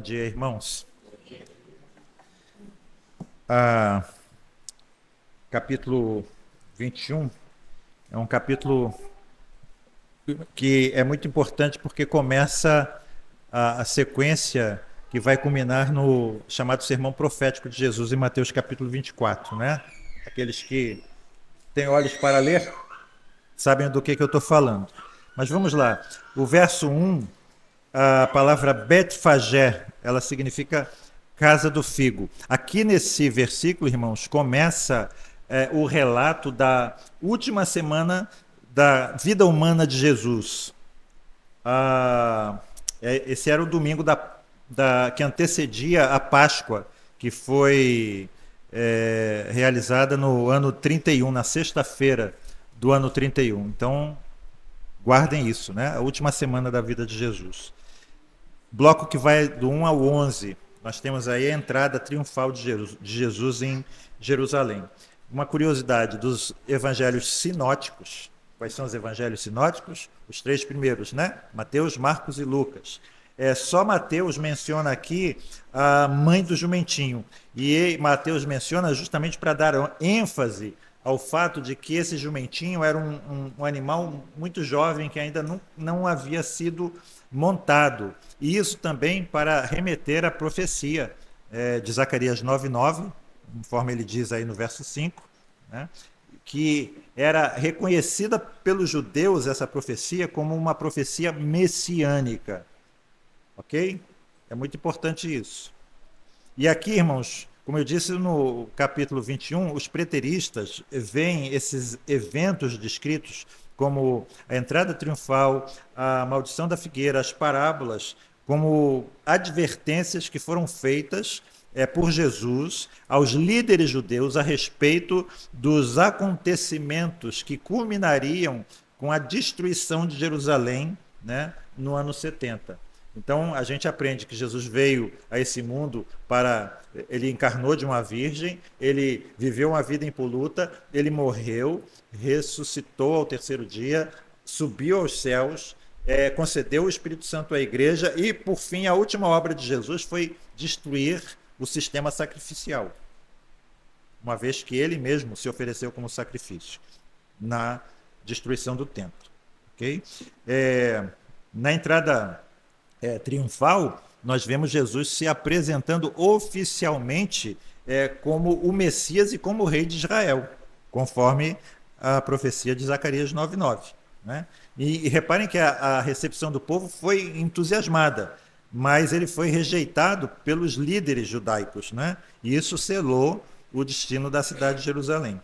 dia, irmãos. Ah, capítulo 21 é um capítulo que é muito importante porque começa a sequência que vai culminar no chamado Sermão Profético de Jesus em Mateus capítulo 24, né? Aqueles que têm olhos para ler sabem do que eu estou falando. Mas vamos lá. O verso 1, a palavra Betfagé, ela significa casa do figo. Aqui nesse versículo, irmãos, começa o relato da última semana da vida humana de Jesus. Esse era o domingo que antecedia a Páscoa, que foi realizada no ano 31, na sexta-feira do ano 31. Então, guardem isso, né? A última semana da vida de Jesus. Bloco que vai do 1 ao 11, nós temos aí a entrada triunfal de Jesus em Jerusalém. Uma curiosidade dos evangelhos sinóticos. Quais são os evangelhos sinóticos? Os 3 primeiros, né? Mateus, Marcos e Lucas. Só Mateus menciona aqui a mãe do jumentinho. E Mateus menciona justamente para dar ênfase ao fato de que esse jumentinho era um animal muito jovem que ainda não havia sido montado. E isso também para remeter à profecia de Zacarias 9:9, conforme ele diz aí no verso 5, né, que era reconhecida pelos judeus essa profecia como uma profecia messiânica. Ok? É muito importante isso. E aqui, irmãos, como eu disse no capítulo 21, os preteristas veem esses eventos descritos como a entrada triunfal, a maldição da figueira, as parábolas, como advertências que foram feitas por Jesus aos líderes judeus a respeito dos acontecimentos que culminariam com a destruição de Jerusalém, né, no ano 70. Então a gente aprende que Jesus veio a esse mundo ele encarnou de uma virgem, ele viveu uma vida impoluta, ele morreu, ressuscitou ao terceiro dia, subiu aos céus, concedeu o Espírito Santo à igreja e, por fim, a última obra de Jesus foi destruir o sistema sacrificial, uma vez que ele mesmo se ofereceu como sacrifício na destruição do templo. Okay? Na entrada triunfal, nós vemos Jesus se apresentando oficialmente como o Messias e como o rei de Israel, conforme a profecia de Zacarias 9:9. Né? E reparem que a recepção do povo foi entusiasmada, mas ele foi rejeitado pelos líderes judaicos, né? E isso selou o destino da cidade de Jerusalém.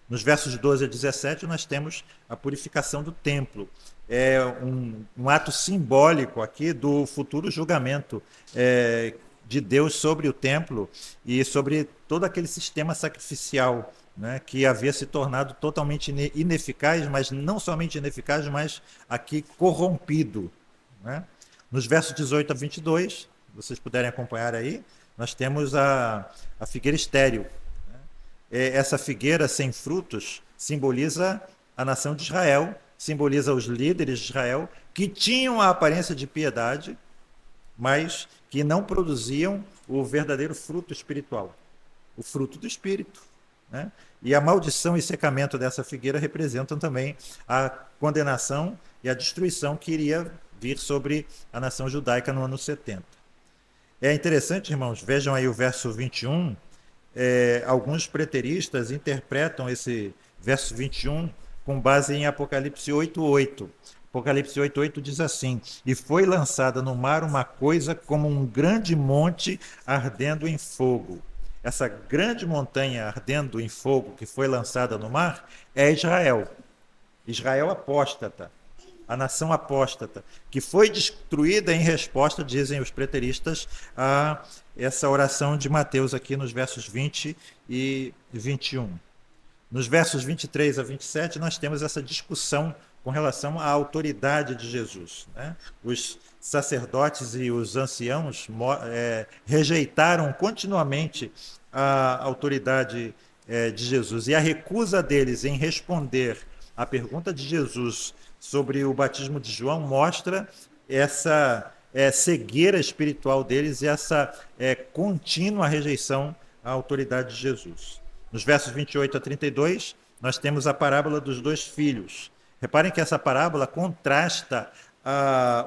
Nos versos 12 a 17, nós temos a purificação do templo. É um ato simbólico aqui do futuro julgamento de Deus sobre o templo e sobre todo aquele sistema sacrificial, né, que havia se tornado totalmente ineficaz, mas não somente ineficaz, mas aqui corrompido. Né? Nos versos 18 a 22, se vocês puderem acompanhar aí, nós temos a figueira estéril. Essa figueira sem frutos simboliza a nação de Israel, simboliza os líderes de Israel, que tinham a aparência de piedade, mas que não produziam o verdadeiro fruto espiritual, o fruto do Espírito. Né? E a maldição e secamento dessa figueira representam também a condenação e a destruição que iria vir sobre a nação judaica no ano 70. É interessante, irmãos, vejam aí o verso 21, alguns preteristas interpretam esse verso 21 com base em Apocalipse 8:8. Apocalipse 8:8 diz assim: e foi lançada no mar uma coisa como um grande monte ardendo em fogo. Essa grande montanha ardendo em fogo que foi lançada no mar é Israel. Israel apóstata, a nação apóstata, que foi destruída em resposta, dizem os preteristas, a essa oração de Mateus aqui nos versos 20 e 21. Nos versos 23 a 27, nós temos essa discussão com relação à autoridade de Jesus. Né? Os sacerdotes e os anciãos rejeitaram continuamente a autoridade de Jesus. E a recusa deles em responder à pergunta de Jesus sobre o batismo de João mostra essa cegueira espiritual deles e essa contínua rejeição à autoridade de Jesus. Nos versos 28 a 32, nós temos a parábola dos dois filhos. Reparem que essa parábola contrasta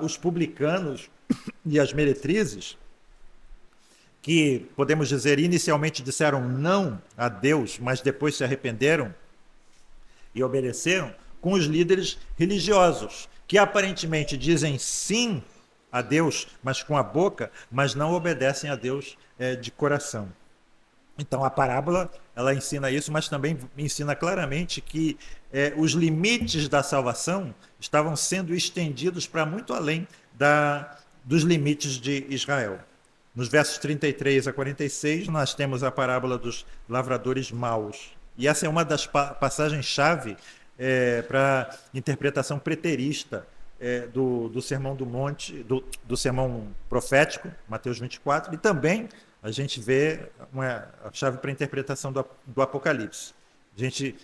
os publicanos e as meretrizes, que, podemos dizer, inicialmente disseram não a Deus, mas depois se arrependeram e obedeceram, com os líderes religiosos, que aparentemente dizem sim a Deus, mas com a boca, mas não obedecem a Deus de coração. Então, a parábola, ela ensina isso, mas também ensina claramente que os limites da salvação estavam sendo estendidos para muito além dos limites de Israel. Nos versos 33 a 46, nós temos a parábola dos lavradores maus. E essa é uma das passagens-chave para interpretação preterista do Sermão do Monte, do Sermão Profético, Mateus 24, e também a gente vê a chave para a interpretação do Apocalipse.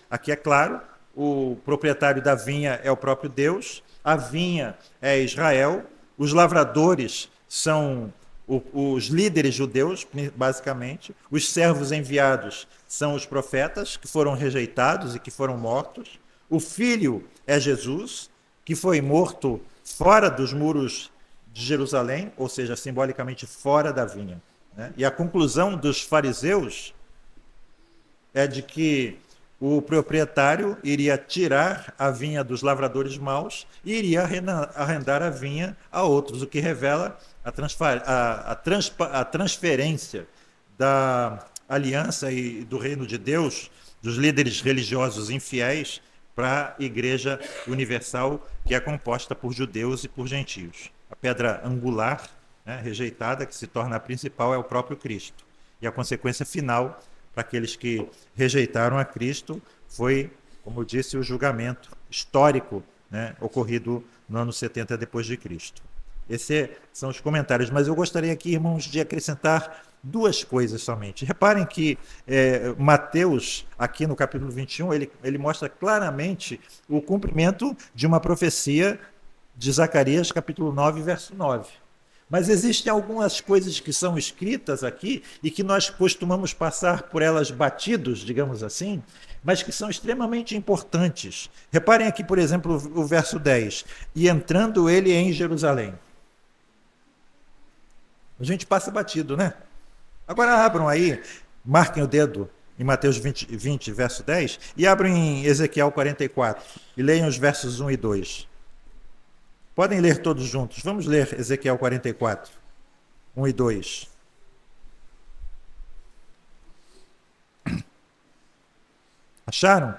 Aqui é claro, o proprietário da vinha é o próprio Deus, a vinha é Israel, os lavradores são os líderes judeus, basicamente, os servos enviados são os profetas, que foram rejeitados e que foram mortos, o filho é Jesus, que foi morto fora dos muros de Jerusalém, ou seja, simbolicamente fora da vinha. E a conclusão dos fariseus é de que o proprietário iria tirar a vinha dos lavradores maus e iria arrendar a vinha a outros, o que revela a transferência da aliança e do reino de Deus, dos líderes religiosos infiéis, para a Igreja Universal, que é composta por judeus e por gentios. A pedra angular, rejeitada, que se torna a principal, é o próprio Cristo. E a consequência final para aqueles que rejeitaram a Cristo foi, como eu disse, o julgamento histórico, ocorrido no ano 70 depois de Cristo. Esses são os comentários, mas eu gostaria aqui, irmãos, de acrescentar duas coisas somente. Reparem que Mateus, aqui no capítulo 21, ele mostra claramente o cumprimento de uma profecia de Zacarias, capítulo 9, verso 9. Mas existem algumas coisas que são escritas aqui e que nós costumamos passar por elas batidos, digamos assim, mas que são extremamente importantes. Reparem aqui, por exemplo, o verso 10. E entrando ele em Jerusalém. A gente passa batido, né? Agora abram aí, marquem o dedo em Mateus 20, verso 10, e abram em Ezequiel 44 e leiam os versos 1 e 2. Podem ler todos juntos. Vamos ler Ezequiel 44, 1 e 2. Acharam?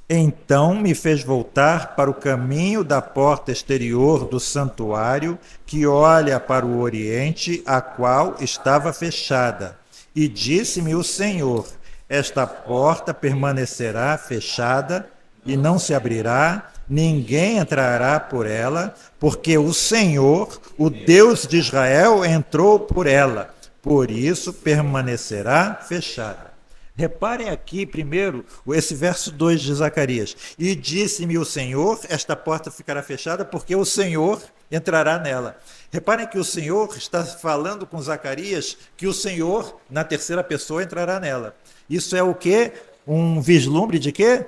Então me fez voltar para o caminho da porta exterior do santuário, que olha para o oriente, a qual estava fechada. E disse-me o Senhor: esta porta permanecerá fechada e não se abrirá, ninguém entrará por ela, porque o Senhor, o Deus de Israel, entrou por ela. Por isso permanecerá fechada. Reparem aqui primeiro esse verso 2 de Zacarias. E disse-me o Senhor, esta porta ficará fechada porque o Senhor entrará nela. Reparem que o Senhor está falando com Zacarias que o Senhor, na terceira pessoa, entrará nela. Isso é o quê? Um vislumbre de quê?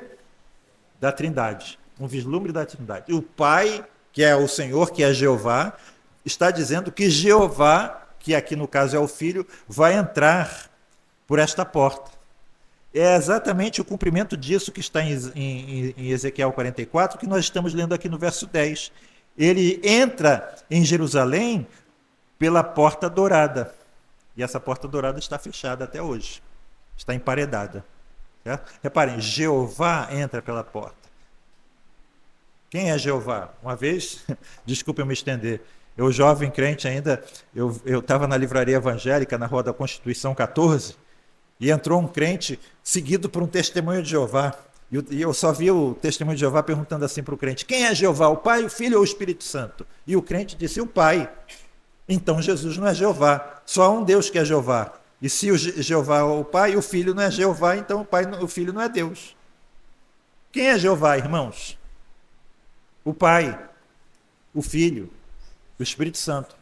Da Trindade. Um vislumbre da Trindade. E o Pai, que é o Senhor, que é Jeová, está dizendo que Jeová, que aqui no caso é o Filho, vai entrar por esta porta. É exatamente o cumprimento disso que está em Ezequiel 44, que nós estamos lendo aqui no verso 10. Ele entra em Jerusalém pela porta dourada. E essa porta dourada está fechada até hoje. Está emparedada. Certo? Reparem, Jeová entra pela porta. Quem é Jeová? Uma vez, desculpe eu me estender, eu jovem crente ainda, eu estava na livraria evangélica, na Rua da Constituição 14, e entrou um crente seguido por um testemunho de Jeová. E eu só vi o testemunho de Jeová perguntando assim para o crente: quem é Jeová, o Pai, o Filho ou o Espírito Santo? E o crente disse: o Pai. Então Jesus não é Jeová, só há um Deus que é Jeová. E se o Jeová é o Pai e o Filho não é Jeová, então o Filho não é Deus. Quem é Jeová, irmãos? O Pai, o Filho. O Espírito Santo.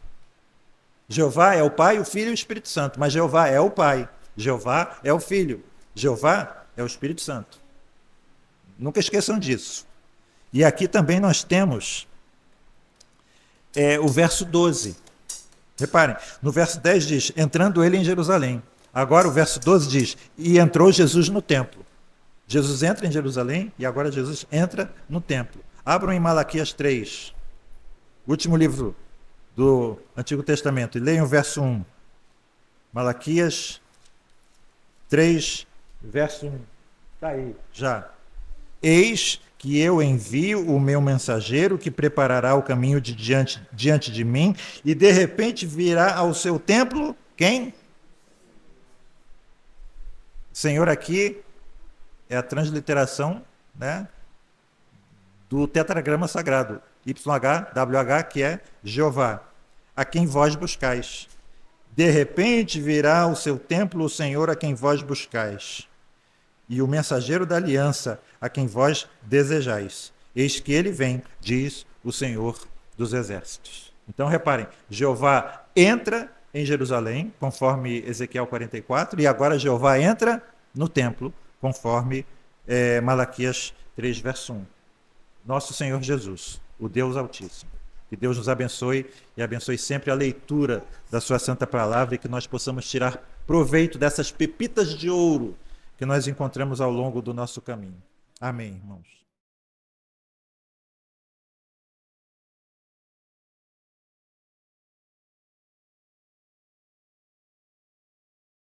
Jeová é o Pai, o Filho e o Espírito Santo. Mas Jeová é o Pai. Jeová é o Filho. Jeová é o Espírito Santo. Nunca esqueçam disso. E aqui também nós temos o verso 12. Reparem, no verso 10 diz, entrando ele em Jerusalém. Agora o verso 12 diz, e entrou Jesus no templo. Jesus entra em Jerusalém e agora Jesus entra no templo. Abram em Malaquias 3, último livro do Antigo Testamento, e leiam o verso 1. Malaquias 3, verso 1. Está aí, já. Eis que eu envio o meu mensageiro que preparará o caminho diante de mim, e de repente virá ao seu templo, quem? Senhor aqui é a transliteração, né, do tetragrama sagrado, YHWH, que é Jeová, a quem vós buscais. De repente virá ao seu templo o Senhor a quem vós buscais, e o mensageiro da aliança a quem vós desejais. Eis que ele vem, diz o Senhor dos exércitos. Então reparem, Jeová entra em Jerusalém, conforme Ezequiel 44, e agora Jeová entra no templo, conforme Malaquias 3, verso 1. Nosso Senhor Jesus, o Deus Altíssimo. Que Deus nos abençoe e abençoe sempre a leitura da sua santa palavra e que nós possamos tirar proveito dessas pepitas de ouro que nós encontramos ao longo do nosso caminho. Amém, irmãos.